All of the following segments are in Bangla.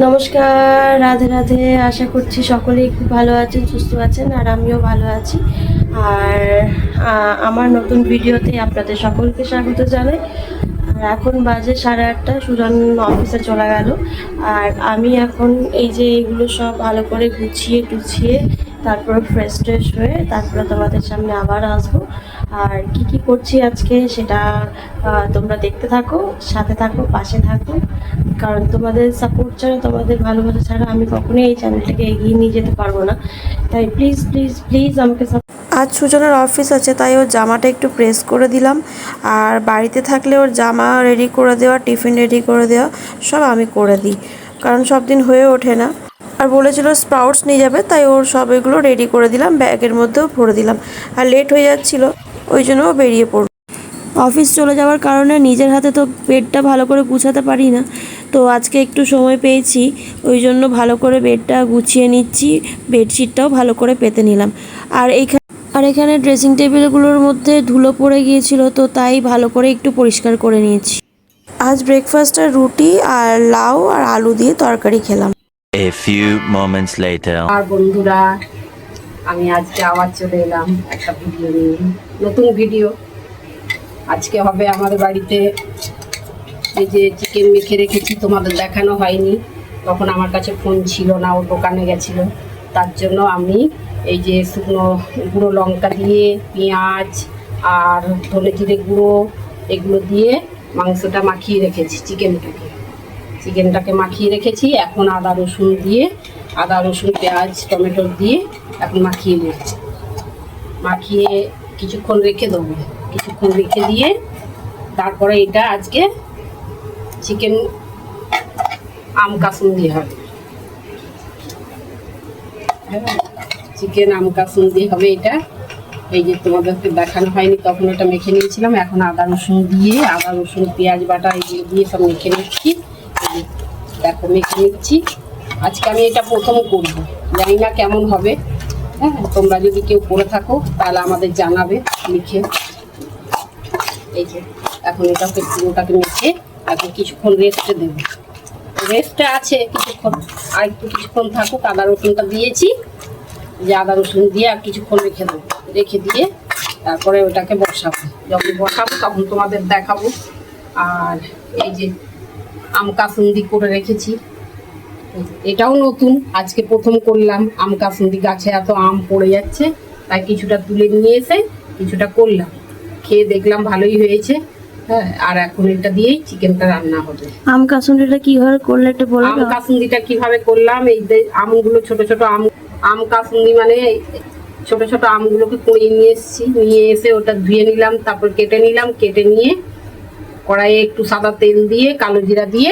নমস্কার, রাধে রাধে। আশা করছি সকলেই খুব ভালো আছেন, সুস্থ আছেন, আর আমিও ভালো আছি। আর আমার নতুন ভিডিওতে আপনাদের সকলকে স্বাগত জানাই। আর এখন বাজে 8:30, সুজন অফিসে চলে গেল। আর আমি এখন এই যে এইগুলো সব ভালো করে গুছিয়ে টুছিয়ে তারপর ফ্রেশ ট্রেশ হয়ে তারপরে তোমাদের সামনে আবার আসবো। আর কি কি করছি আজকে সেটা তোমরা দেখতে থাকো, সাথে থাকো, পাশে থাকো। কারণ তোমাদের সাপোর্ট ছাড়া, তোমাদের ভালোবাসা ছাড়া আমি কখনোই এই চ্যানেলটাকে এগিয়ে নিয়ে যেতে পারবো না। তাই প্লিজ প্লিজ প্লিজ আমাকে আজ সুজনের অফিস আছে, তাই ওর জামাটা একটু প্রেস করে দিলাম। আর বাড়িতে থাকলে ওর জামা রেডি করে দেওয়া, টিফিন রেডি করে দেওয়া সব আমি করে দিই, কারণ সব দিন হয়ে ওঠে না। আর বলেছিল স্প্রাউটস নিয়ে যাবে, তাই ওর সব এগুলো রেডি করে দিলাম, ব্যাগের মধ্যেও ভরে দিলাম। আর লেট হয়ে যাচ্ছিল, ওই জন্য ও বেরিয়ে পড়ল। অফিস চলে যাওয়ার কারণে নিজের হাতে তো বেডটা ভালো করে গুছাতে পারি না, তো আজকে একটু সময় পেয়েছি, ওই জন্য ভালো করে বেডটা গুছিয়ে নিচ্ছি। বেডশিটটাও ভালো করে পেতে নিলাম। আর এখানে ড্রেসিং টেবিলগুলোর মধ্যে ধুলো পড়ে গিয়েছিল, তো তাই ভালো করে একটু পরিষ্কার করে নিয়েছি। আজ ব্রেকফাস্টে রুটি আর লাউ আর আলু দিয়ে তরকারি খেলাম। A few moments later. আর বন্ধুরা, আমি আজকে আবার চলে এলাম একটা ভিডিও নিয়ে, নতুন ভিডিও। আজকে হবে আমাদের বাড়িতে এই যে চিকেন মেখে রেখেছি, তোমাদের দেখানো হয়নি, তখন আমার কাছে ফোন ছিল না, ও দোকানে গেছিল। তার জন্য আমি এই যে শুকনো গুঁড়ো লঙ্কা দিয়ে, পেঁয়াজ আর ধনে জিরে গুঁড়ো এগুলো দিয়ে মাংসটা মাখিয়ে রেখেছি, চিকেনটাকে মাখিয়ে রেখেছি। এখন আদা রসুন দিয়ে, আদা রসুন পেঁয়াজ টমেটো দিয়ে এখন মাখিয়ে নেব। মাখিয়ে কিছুক্ষণ রেখে দেবো, কিছুক্ষণ রেখে দিয়ে তারপরে এটা আজকে চিকেন আম কাসুন্দি হবে। চিকেন আম কাসুন্দি হবে এটা। এই যে তোমাদেরকে দেখানো হয়নি, তখন এটা মেখে নিয়েছিলাম। এখন আদা রসুন দিয়ে, আদা রসুন পেঁয়াজ বাটা এগুলো দিয়ে সব মেখে নিচ্ছি। দেখো মেখে নিচ্ছি। আজকে আমি এটা প্রথম করব, জানি না কেমন হবে। হ্যাঁ, তোমরা যদি কেউ করে থাকো তাহলে আমাদের জানাবে লিখে। এই যে এখন এটাকে পুরোটাকে মেখে এখন কিছুক্ষণ রেস্টে দেবো। রেস্টে আছে কিছুক্ষণ, আর একটু কিছুক্ষণ থাকুক। আদা রসুনটা দিয়েছি, যে আদা রসুন দিয়ে আর কিছুক্ষণ রেখে দেবো। রেখে দিয়ে তারপরে ওটাকে বসাবো। যখন বসাবো তখন তোমাদের দেখাবো। আর এই যে আম কাসুন্দি করে রেখেছি, এটাও নতুন, আজকে প্রথম করলাম। আম কাসুন্দি, গাছে এত আম পড়ে যাচ্ছে, তাই কিছুটা তুলে নিয়ে এসে কিছুটা করলাম। খেয়ে দেখলাম ভালোই হয়েছে। হ্যাঁ, আর এখন এটা দিয়েই চিকেনটা রান্না হবে। আম কাসুন্দিটা কিভাবে করলে একটু বলো। আম কাসুন্দিটা কিভাবে করলাম, এই যে আমগুলো ছোট ছোট আম কাসুন্দি মানে ছোট ছোট আমগুলোকে কুড়িয়ে নিয়ে এসেছি, নিয়ে এসে ওটা ধুয়ে নিলাম, তারপর কেটে নিলাম। কেটে নিয়ে কড়াইয়ে একটু সাদা তেল দিয়ে, কালো জিরা দিয়ে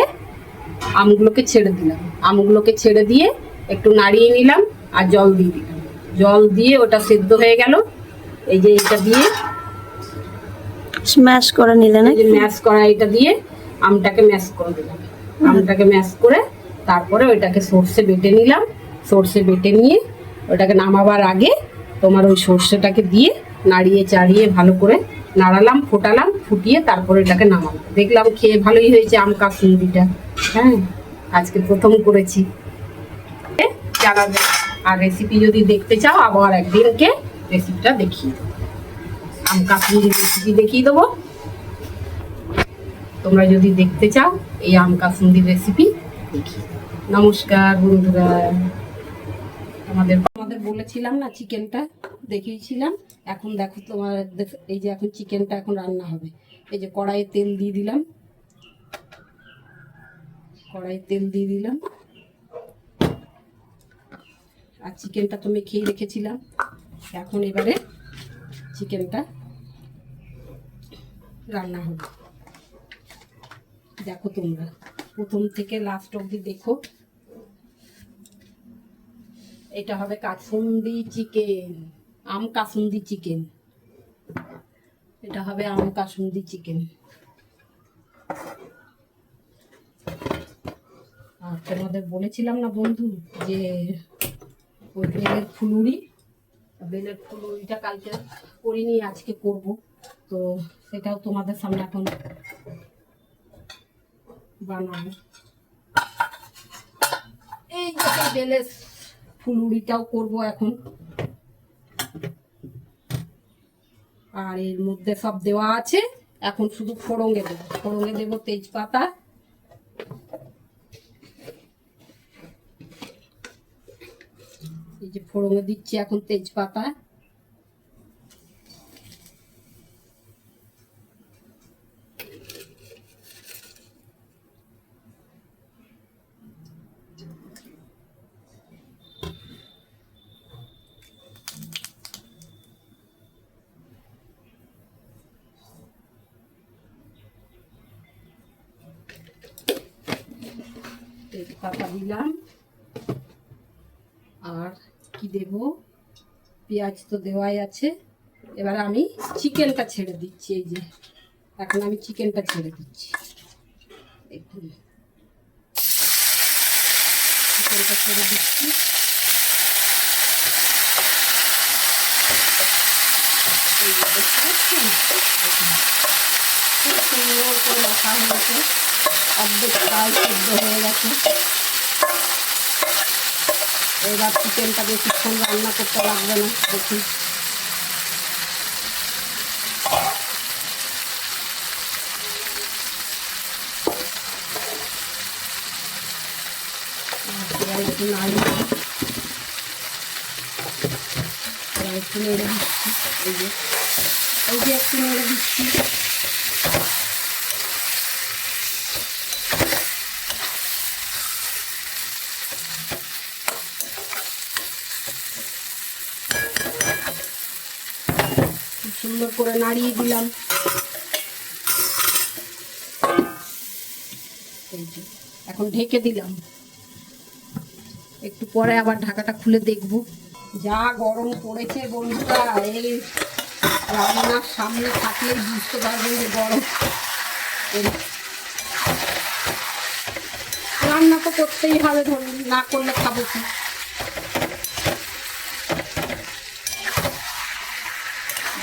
আমগুলোকে ছেড়ে দিলাম। আমগুলোকে ছেড়ে দিয়ে একটু নাড়িয়ে নিলাম আর জল দিয়ে দিলাম। জল দিয়ে ওটা সেদ্ধ হয়ে গেল। এই যে এটা দিয়ে স্ম্যাশ করে নিলে না, ম্যাশ করা, এটা দিয়ে আমটাকে ম্যাশ করে দিলাম। আমটাকে ম্যাশ করে তারপরে ওইটাকে সর্ষে বেটে নিলাম। সর্ষে বেটে নিয়ে ওটাকে নামাবার আগে তোমার ওই সর্ষেটাকে দিয়ে নাড়িয়ে চাড়িয়ে ভালো করে নাড়ালাম, ফোটালাম, ফুটিয়ে তারপরে এটাকে নামালাম। দেখলাম খেয়ে ভালোই হয়েছে আম কাসুন্দিটা। হ্যাঁ, আজকে প্রথম করেছি, জানাবে। আর রেসিপি যদি দেখতে চাও আবার একদিনকে রেসিপিটা দেখিয়ে দেবো, আম কাসুন্দির রেসিপি দেখিয়ে দেবো। তোমরা যদি দেখতে চাও এই আম কাসুন্দির রেসিপি দেখিয়ে দেবো। নমস্কার বন্ধুরা, আমাদের বলেছিলাম না চিকেনটা দেখিয়েছিলাম। এখন দেখো তোমার, এই যে এখন চিকেনটা এখন রান্না হবে। এই যে কড়াইয়ে তেল দিয়ে দিলাম, কড়াইয়ে তেল দিয়ে দিলাম। আর চিকেনটা তো মেখেই রেখেছিলাম। এখন এবারে চিকেনটা রান্না হবে। দেখো তোমরা প্রথম থেকে লাস্ট অবধি দেখো। এটা হবে কাসুন্দি চিকেন, আম কাসুন্দি চিকেন। এটা হবে আম কাসুন্দি চিকেন। আর তোমাদের বলেছিলাম না বন্ধু, যে ওই বেলের ফুলুরিটা কালকে করিনি, আজকে করব। তো সেটাও তোমাদের সামনে এখন বানাবো। বেলের ফুলুরিটাও করব এখন। আর এর মধ্যে সব দেওয়া আছে, এখন শুধু ফোড়ঙে দেবো। ফোড়ঙে দেবো তেজপাতা, এই যে ফোড়ঙে দিচ্ছি এখন তেজপাতা, তেজপাতা দিলাম। আর কি দেব, পেঁয়াজ তো দেওয়াই আছে। এবার আমি চিকেনটা ছেড়ে দিচ্ছি। এই যে এখন আমি চিকেনটা ছেড়ে দিচ্ছি। দেখুন চিকেনটা ছেড়ে দিচ্ছি। এই যে দেখতে পাচ্ছেন, খুব সুন্দর করে রাখা হয়েছে, অর্ধেক চাল সিদ্ধ হয়ে গেছে। এবার চিকেনটা বেশিক্ষণ রান্না করতে লাগবে না। দেখুন একটু নাড়িয়ে একটু নেড়ে দিচ্ছি। এই যে একটু নেড়ে দিচ্ছি। সুন্দর করে নাড়িয়ে দিলাম। এই যে এখন ঢেকে দিলাম, একটু পরে আবার ঢাকাটা খুলে দেখবো। যা গরম পড়েছে বন্ধুরা, এই রান্নার সামনে থাকলে বুঝতে পারবেন যে গরম। রান্না তো করতেই হবে, ধরুন না করলে খাবো কি।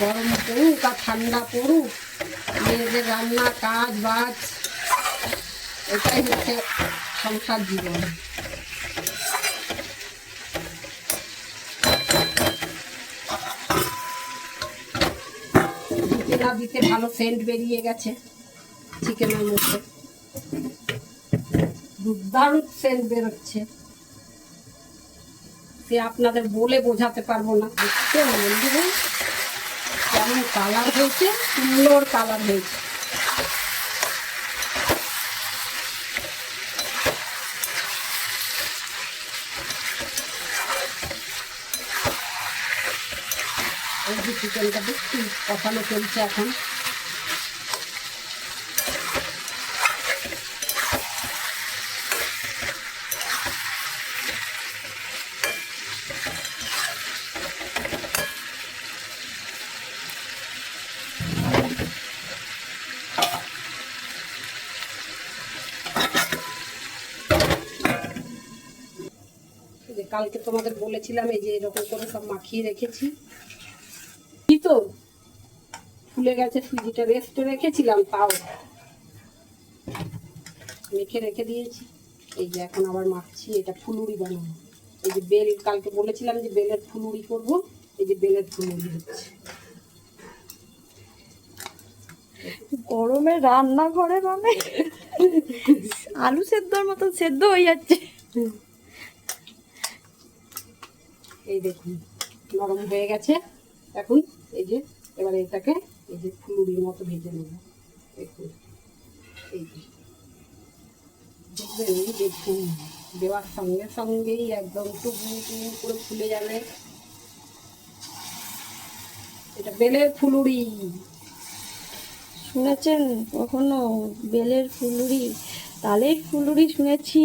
গরম পড়ুক আর ঠান্ডা পড়ুক, মেয়েদের রান্না কাজ বাজ এটাই হচ্ছে সংসার জীবন। দিতে না দিতে ভালো সেন্ট বেরিয়ে গেছে চিকেনের মধ্যে, দুর্দান্ত সেন্ট বেরোচ্ছে, সে আপনাদের বলে বোঝাতে পারবো না। দেখছেন বন্ধুরা কেমন কালার হয়েছে, সুন্দর কালার হয়েছে। এই যে চিকেনটা দেখছি কষানো চলছে এখন। কালকে তোমাদের বলেছিলাম এই যে এরকম করে সব মাখিয়ে রেখেছি, কি তো ফুলে গেছে, সুজিটা রেস্টে রেখেছিলাম, তাও মেখে রেখে দিয়েছি। এই যে এখন আবার মাখছি, এটা ফুলুরি বানাবো। এই যে বেল, কালকে বলেছিলাম যে বেলের ফুলুরি করব, এই যে বেলের ফুলুরি হচ্ছে। গরমে রান্নাঘরে মানে আলু সেদ্ধর মতো সেদ্ধ হয়ে যাচ্ছে। এই দেখুন নরম হয়ে গেছে এখন। এই যে এবার এটাকে এই যে ফুলুরির মতো ভেজে নেব। দেখুন এই যে দেখবেন, এই দেখুন দেওয়ার সঙ্গে সঙ্গেই একদম টুকু করে ফুলে যাবে। এটা বেলের ফুলুরি। শুনেছেন কখনো বেলের ফুলুরি? তালের ফুলুরি শুনেছি,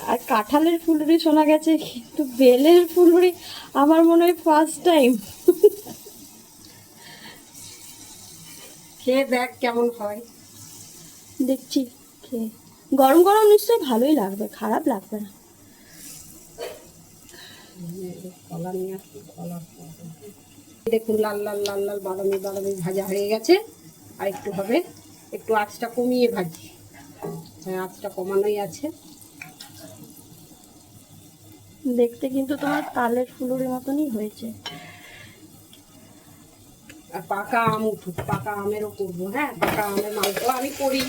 আর কাঁঠালের ফুলুরি শোনা গেছে, কিন্তু বেলের ফুলুরি আমার মনে হয় ফার্স্ট টাইম। খেয়ে দেখ কেমন হয়। দেখছি খেয়ে, গরম গরম নিশ্চয়ই ভালোই লাগবে, খারাপ লাগবে না। কলা নিয়ে আসছি, কলা দেখুন লাল লাল লাল লাল বাদামি বাদামি ভাজা হয়ে গেছে। আর একটু হবে, একটু আঁচটা কমিয়ে ভাজি, হ্যাঁ আঁচটা কমানোই আছে। দেখতে কিন্তু তোমার তালের ফুলুরের মতনই হয়েছে। আর পাকা আম উঠুক, পাকা আমেরও করবো। হ্যাঁ, পাকা আমের মালপোয়া আমি করি।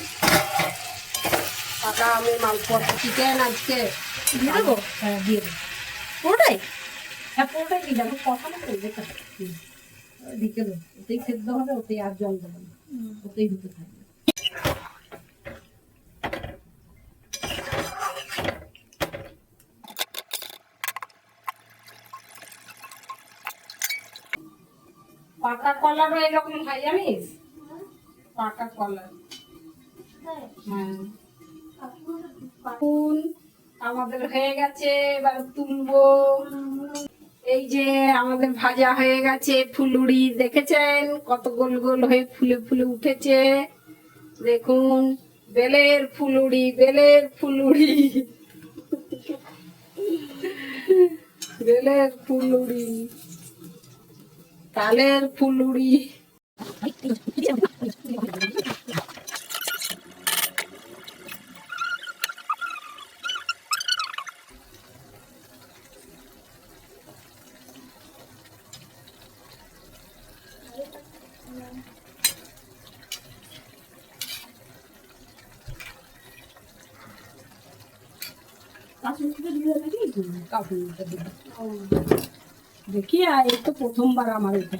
পাকা আমের মালপোয়া চিকেন আজকে দিয়ে দেবো? হ্যাঁ, দিয়ে দেবো। পুরোটাই? হ্যাঁ, পুরোটাই দিয়ে যাবো, কথা না করবে। দিকে দেবো, ওতেই সেদ্ধ হবে, ওতেই আর জল দেবো না, ওতেই হতে থাকবে। পাকা কলারও এরকম হয় জানিস, পাকা কলা। হ্যাঁ, ফুল আমাদের হয়ে গেছে, এবার তুলবো। এই যে আমাদের ভাজা হয়ে গেছে ফুলুরি, দেখেছেন কত গোল গোল হয়ে ফুলে ফুলে উঠেছে। দেখুন, বেলের ফুলুরি, বেলের ফুলুরি, বেলের ফুলুরি, তালের ফুলুরি। দেখি, এই তো প্রথমবার আমার এটা।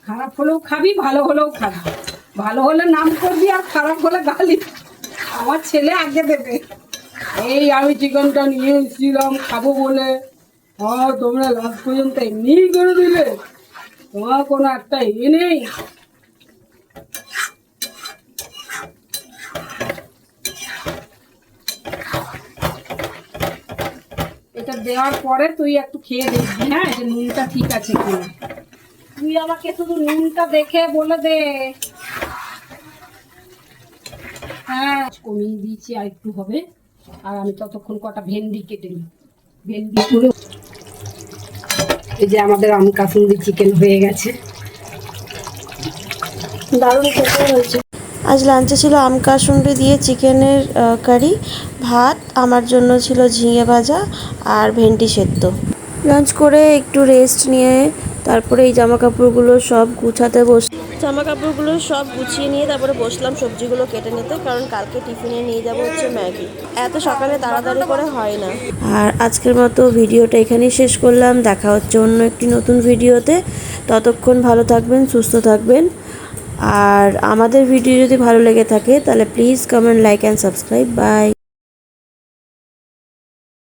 খারাপ হলেও খাবি, ভালো হলেও খাবি। ভালো হলে নাম করবি, আর খারাপ হলে গালি আমার ছেলে আগে দেবে। এই আমি চিকেনটা নিয়ে এসেছিলাম খাবো বলে, তোমরা লাস্ট পর্যন্ত এমনি করে দিলে, তোমার কোনো একটা নেই। এটা দেওয়ার পরে তুই একটু খেয়ে দেখবি, হ্যাঁ, যে নুনটা ঠিক আছে কিনা। তুই আমাকে শুধু নুনটা দেখে বলে দে। হ্যাঁ, কমিয়ে দিয়েছি, আর একটু হবে। আর আমি ততক্ষণ কটা ভেন্ডি কেটে নিই, ভেন্ডি করে। এই যে আমাদের আম কাসুন্দি চিকেন হয়ে গেছে, দারুণ খেতে হয়েছে। আজ লাঞ্চে ছিল আম কাসুন্দি দিয়ে চিকেনের কারি, ভাত, আমার জন্য ছিল ঝিঙে ভাজা আর ভেন্ডি সেদ্ধ। লাঞ্চ করে একটু রেস্ট নিয়ে তারপরে এই জামা কাপড়গুলো সব গুছিয়ে নিয়ে তারপরে বসলাম সবজিগুলো কেটে নিতে, কারণ কালকে টিফিনে নিয়ে যাবো হচ্ছে ম্যাগি। এত সকালে তাড়াতাড়ি করে হয় না। আর আজকের মতো ভিডিওটা এখানেই শেষ করলাম। দেখা হচ্ছে অন্য একটি নতুন ভিডিওতে। ততক্ষণ ভালো থাকবেন, সুস্থ থাকবেন। আর আমাদের ভিডিও যদি ভালো লেগে থাকে তাহলে please comment, like and subscribe. By.